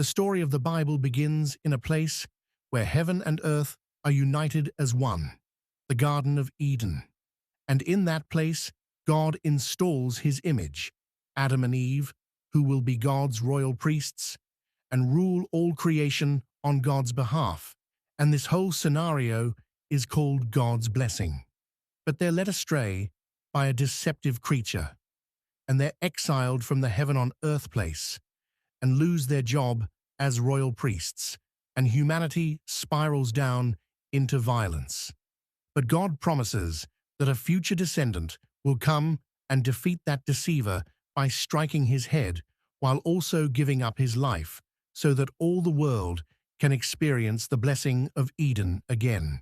The story of the Bible begins in a place where heaven and earth are united as one, the Garden of Eden. And in that place, God installs his image, Adam and Eve, who will be God's royal priests and rule all creation on God's behalf. And this whole scenario is called God's blessing. But they're led astray by a deceptive creature, and they're exiled from the heaven on earth place and lose their job as royal priests, and humanity spirals down into violence. But God promises that a future descendant will come and defeat that deceiver by striking his head while also giving up his life so that all the world can experience the blessing of Eden again.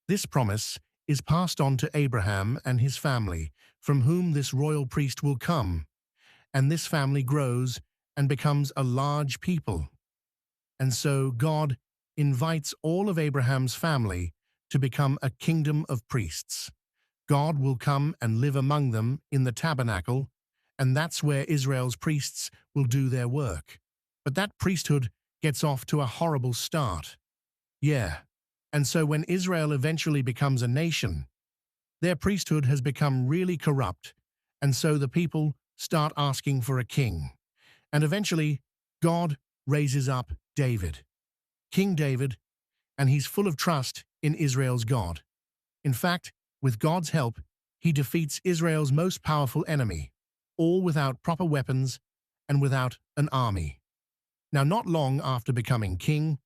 This promise is passed on to Abraham and his family, from whom this royal priest will come, and this family grows and becomes a large people. And so God invites all of Abraham's family to become a kingdom of priests. God will come and live among them in the tabernacle, and that's where Israel's priests will do their work. But that priesthood gets off to a horrible start. Yeah, and so when Israel eventually becomes a nation, their priesthood has become really corrupt, and so the people start asking for a king. And eventually, God raises up David, King David, and he's full of trust in Israel's God. In fact, with God's help, he defeats Israel's most powerful enemy, all without proper weapons and without an army. Now, not long after becoming king,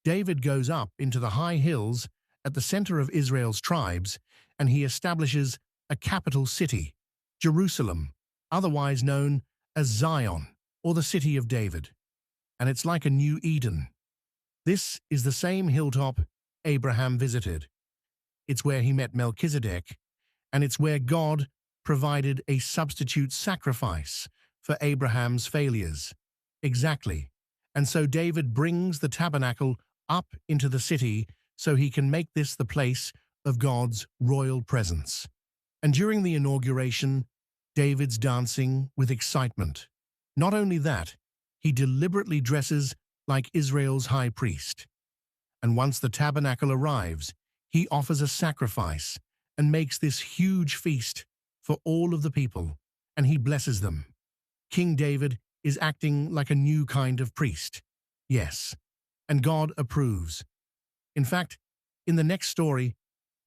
David goes up into the high hills at the center of Israel's tribes, and he establishes a capital city, Jerusalem, otherwise known as Zion, or the City of David. And it's like a new Eden. This is the same hilltop Abraham visited. It's where he met Melchizedek, and it's where God provided a substitute sacrifice for Abraham's failures. Exactly. And so David brings the tabernacle up into the city so he can make this the place of God's royal presence. And during the inauguration, David's dancing with excitement. Not only that, he deliberately dresses like Israel's high priest. And once the tabernacle arrives, he offers a sacrifice and makes this huge feast for all of the people, and he blesses them. King David is acting like a new kind of priest. Yes, and God approves. In fact, in the next story,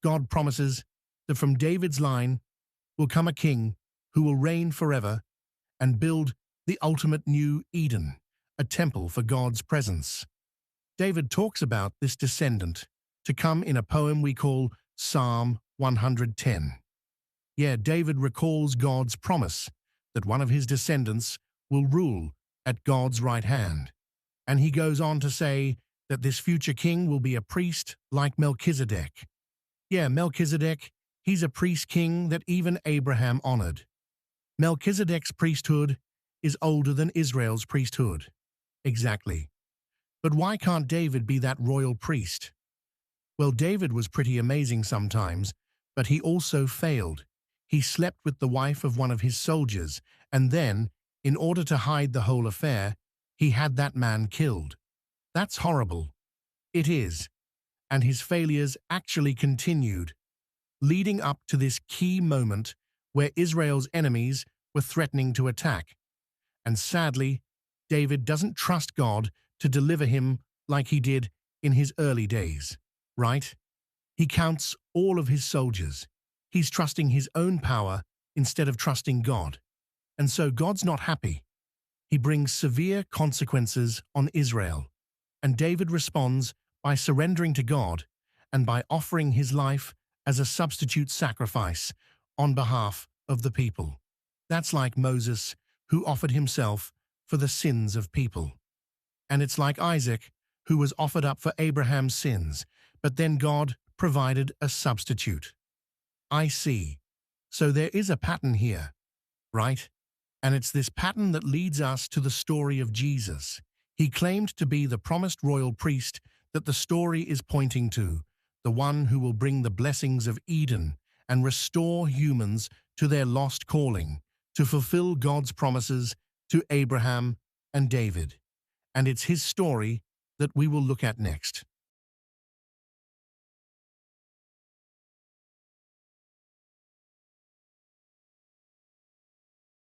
God promises that from David's line will come a king who will reign forever and build the ultimate new Eden, a temple for God's presence. David talks about this descendant to come in a poem we call Psalm 110. Yeah, David recalls God's promise that one of his descendants will rule at God's right hand. And he goes on to say that this future king will be a priest like Melchizedek. Yeah, Melchizedek, he's a priest king that even Abraham honored. Melchizedek's priesthood is older than Israel's priesthood. Exactly. But why can't David be that royal priest? Well, David was pretty amazing sometimes, but he also failed. He slept with the wife of one of his soldiers, and then, in order to hide the whole affair, he had that man killed. That's horrible. It is. And his failures actually continued, leading up to this key moment where Israel's enemies were threatening to attack. And sadly, David doesn't trust God to deliver him like he did in his early days, right? He counts all of his soldiers. He's trusting his own power instead of trusting God. And so God's not happy. He brings severe consequences on Israel. And David responds by surrendering to God and by offering his life as a substitute sacrifice on behalf of the people. That's like Moses, who offered himself for the sins of people. And it's like Isaac, who was offered up for Abraham's sins, but then God provided a substitute. I see. So there is a pattern here, right? And it's this pattern that leads us to the story of Jesus. He claimed to be the promised royal priest that the story is pointing to, the one who will bring the blessings of Eden and restore humans to their lost calling, to fulfill God's promises to Abraham and David. and it's his story that we will look at next.